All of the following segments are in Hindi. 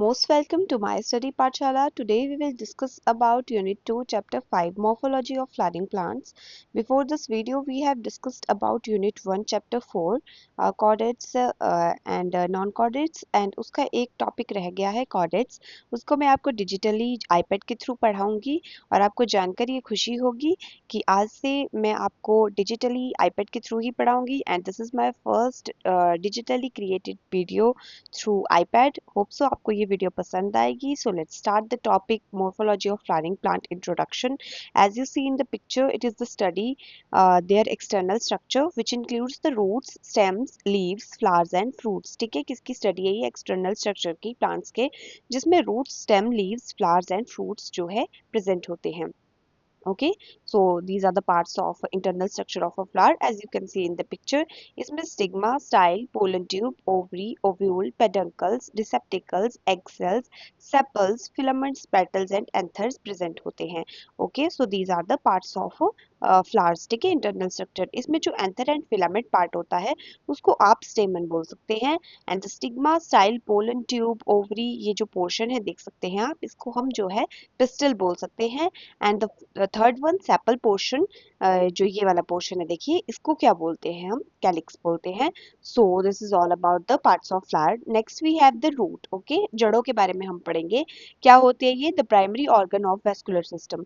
Most welcome to my study Pathshala. Today we will discuss about Unit 2, Chapter 5, Morphology of Flowering Plants. Before this video, we have discussed about Unit 1, Chapter 4, chordates and non-chordates, and उसका एक टॉपिक रह गया है chordates. उसको मैं आपको डिजिटली iPad के थ्रू पढ़ाऊंगी और आपको जानकर ये खुशी होगी कि आज से मैं आपको डिजिटली iPad के थ्रू ही पढ़ाऊंगी and this is my first digitally created video through iPad. Hope so आपको ये वीडियो पसंद आएगी. So let's start the topic morphology of flowering plant introduction. As you see in the picture, it is the study their external structure which includes the roots, stems, leaves, flowers and fruits. ठीक है, किसकी स्टडी है ये एक्सटर्नल स्ट्रक्चर की प्लांट्स के जिसमें roots, stem, leaves, flowers and fruits जो है प्रेजेंट होते हैं. Okay, so these are the parts of internal structure of a flower as you can see in the picture. इसमें stigma, style, pollen tube, ovary, ovule, peduncles, receptacles, egg cells, sepals, filaments, petals and anthers present होते हैं. Okay, so these are the parts of flowers. ठीक है, इंटरनल स्ट्रक्चर. इसमें जो एंथर एंड फिलामेंट पार्ट होता है उसको आप स्टेमन बोल सकते हैं. And the stigma, style, pollen tube, ovary, ये जो पोर्शन है देख सकते हैं आप, इसको हम जो है पिस्टल बोल सकते हैं. And the third one sepal portion, जो ये वाला पोर्शन है देखिए, इसको क्या बोलते हैं हम, कैलिक्स बोलते हैं. So this is all about the parts of flower. Next we have the root. Okay, जड़ों के बारे में हम पढ़ेंगे. क्या होते हैं ये? The primary organ of vascular system.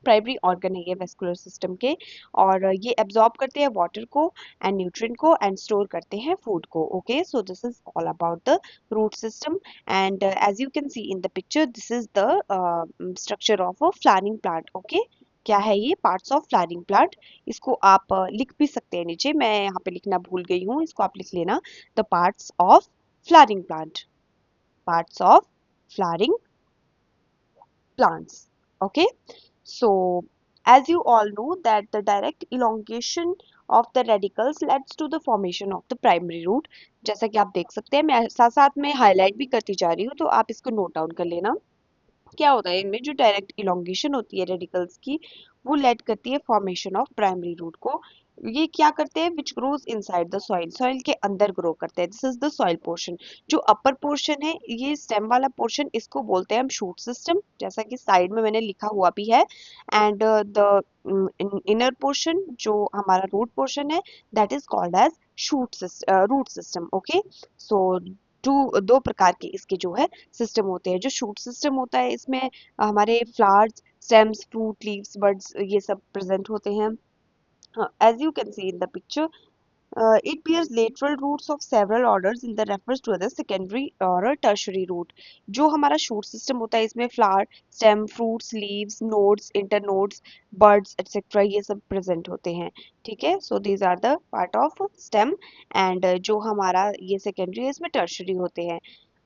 Primary organ है ये वेस्कुलर सिस्टम के और ये एब्जॉर्ब करते हैं वाटर को एंड न्यूट्रिएंट को एंड स्टोर करते हैं फूड को. Okay, so this is all about the root system. And as you can see in the picture, this is the structure of a flowering plant. Okay, क्या है ये? Parts of flowering plant. इसको आप लिख भी सकते हैं नीचे, मैं यहाँ पे लिखना भूल गई हूँ, इसको आप लिख लेना. The parts of flowering plant, parts of flowering plants. Okay, so as you all know that the direct elongation of the radicals leads to the formation of the primary root. जैसा कि आप देख सकते हैं, मैं साथ साथ में हाईलाइट भी करती जा रही हूँ तो आप इसको नोट डाउन कर लेना. क्या होता है इनमें, जो डायरेक्ट इलोंगेशन होती है रेडिकल्स की, वो लेड करती है फॉर्मेशन ऑफ प्राइमरी रूट को. ये क्या करते हैं? Which grows inside the soil, soil के अंदर ग्रो करते हैं. This is the soil portion. जो अपर पोर्शन है, ये स्टेम वाला पोर्शन, इसको बोलते हैं हम शूट सिस्टम, जैसा कि साइड में मैंने लिखा हुआ भी है. एंड द इनर पोर्शन जो हमारा रूट पोर्शन है, that is called as root system. Okay, so दो प्रकार के इसके जो है सिस्टम होते हैं. जो शूट सिस्टम होता है, इसमें हमारे flowers, stems, fruit, leaves, buds, ये सब प्रेजेंट होते हैं. As you can see in the picture, it bears lateral roots of several orders in the refers to the secondary or a tertiary root. जो हमारा shoot system होता है, इसमें flower, stem, fruits, leaves, nodes, internodes, buds, etc. ये सब present होते हैं. ठीक है, so these are the part of stem. and जो हमारा ये secondary है, इसमें tertiary होते हैं.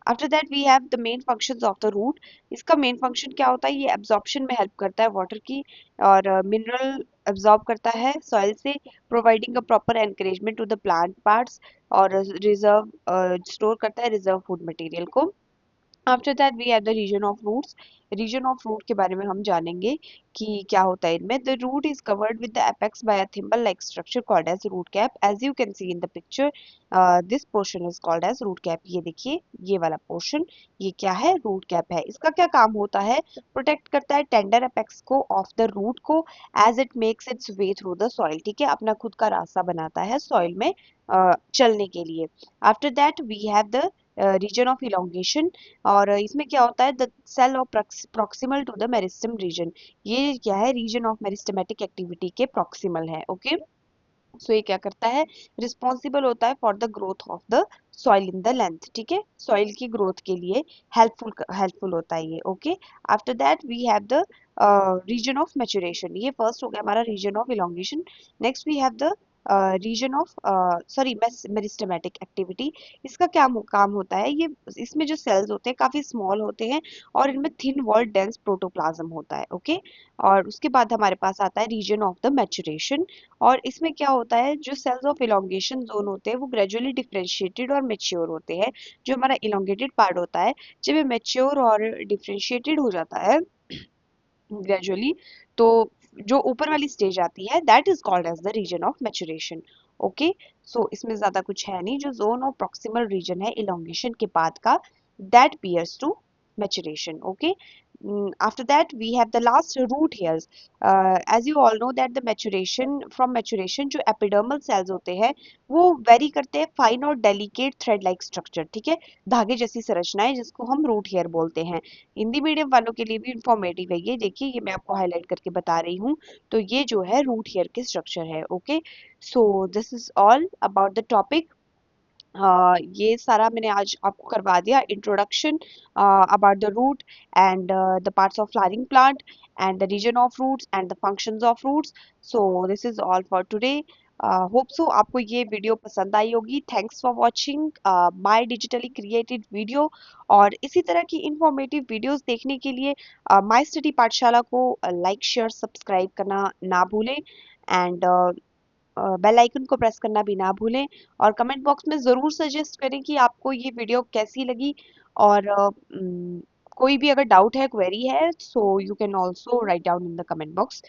After that we have the main functions of the root. इसका मेन फंक्शन क्या होता है? ये एब्जॉर्प्शन में हेल्प करता है वाटर की और मिनरल एब्जॉर्ब करता है सॉइल से, providing a proper encouragement to the plant parts और रिजर्व स्टोर करता है रिजर्व फूड मटेरियल को. After that we have the region of roots. Region of root के बारे में हम जानेंगे कि क्या होता है इनमें. The root is covered with the apex by a thimble like structure called as root cap. As you can see in the picture, this portion is called as root cap. ये देखिए, ये वाला पोर्शन, ये क्या है? रूट कैप है. इसका क्या काम होता है? प्रोटेक्ट करता है टेंडर एपेक्स को ऑफ द रूट को as it makes its way through the soil. ठीक है, अपना खुद का रास्ता बनाता है सॉइल में चलने के लिए. After that we have the region of elongation. और इसमें क्या होता है? The cell of proximal to the meristem region. ये क्या है? रीजन ऑफ मेरिस्टेमेटिक एक्टिविटी के प्रॉक्सिमल है. ओके, सो ये क्या करता है? रिस्पॉन्सिबल होता है for the growth of the soil in the length. ठीक है, सॉइल की ग्रोथ के लिए हेल्पफुल होता है ये. Okay, after that we have the region of maturation. ये फर्स्ट हो गया हमारा region of elongation. Next we have the region of meristematic activity. इसका क्या काम होता है? ये इसमें जो सेल्स होते हैं काफी स्मॉल होते हैं और इनमें थिन वॉल्ड डेंस प्रोटोप्लाज्म होता है. ओके, और उसके बाद हमारे पास आता है रीजन ऑफ द मैच्योरेशन. और इसमें क्या होता है? जो सेल्स ऑफ इलोंगेशन जोन होते हैं वो ग्रेजुअली डिफरेंशिएटेड और मेच्योर होते हैं. जो हमारा इलोंगेटेड पार्ट होता है, जब ये मेच्योर और डिफरेंशिएटेड हो जाता है ग्रेजुअली, तो जो ऊपर वाली स्टेज आती है, that is called as the region of maturation. Okay, so इसमें ज्यादा कुछ है नहीं. जो जोन ऑफ प्रॉक्सिमल रीजन है इलोंगेशन के बाद का, that bears to maturation. Okay. After that we have the last root hairs. As you all know that the maturation जो epidermal cells होते हैं वो वेरी करते हैं फाइन और डेलिकेट थ्रेड लाइक स्ट्रक्चर, ठीक है, धागे जैसी संरचनाएं जिसको हम रूट हेयर बोलते हैं। हिंदी मीडियम वालों के लिए भी इंफॉर्मेटिव है ये, देखिए ये मैं आपको हाईलाइट करके बता रही हूँ। तो ये जो है रूट हेयर के स्ट्रक्चर है। Okay, so this is all about the topic. ये सारा मैंने आज आपको करवा दिया, introduction about the root and the parts of flowering plant and the region of roots and the functions of roots. So this is all for today. Hope so आपको ये वीडियो पसंद आई होगी। Thanks for watching my digitally created video. और इसी तरह की इंफॉर्मेटिव वीडियोस देखने के लिए माय स्टडी पाठशाला को लाइक शेयर सब्सक्राइब करना ना भूलें एंड बेल आइकन को प्रेस करना भी ना भूलें। और कमेंट बॉक्स में ज़रूर सजेस्ट करें कि आपको ये वीडियो कैसी लगी। और कोई भी अगर डाउट है, क्वेरी है, so you can also write down in the comment box.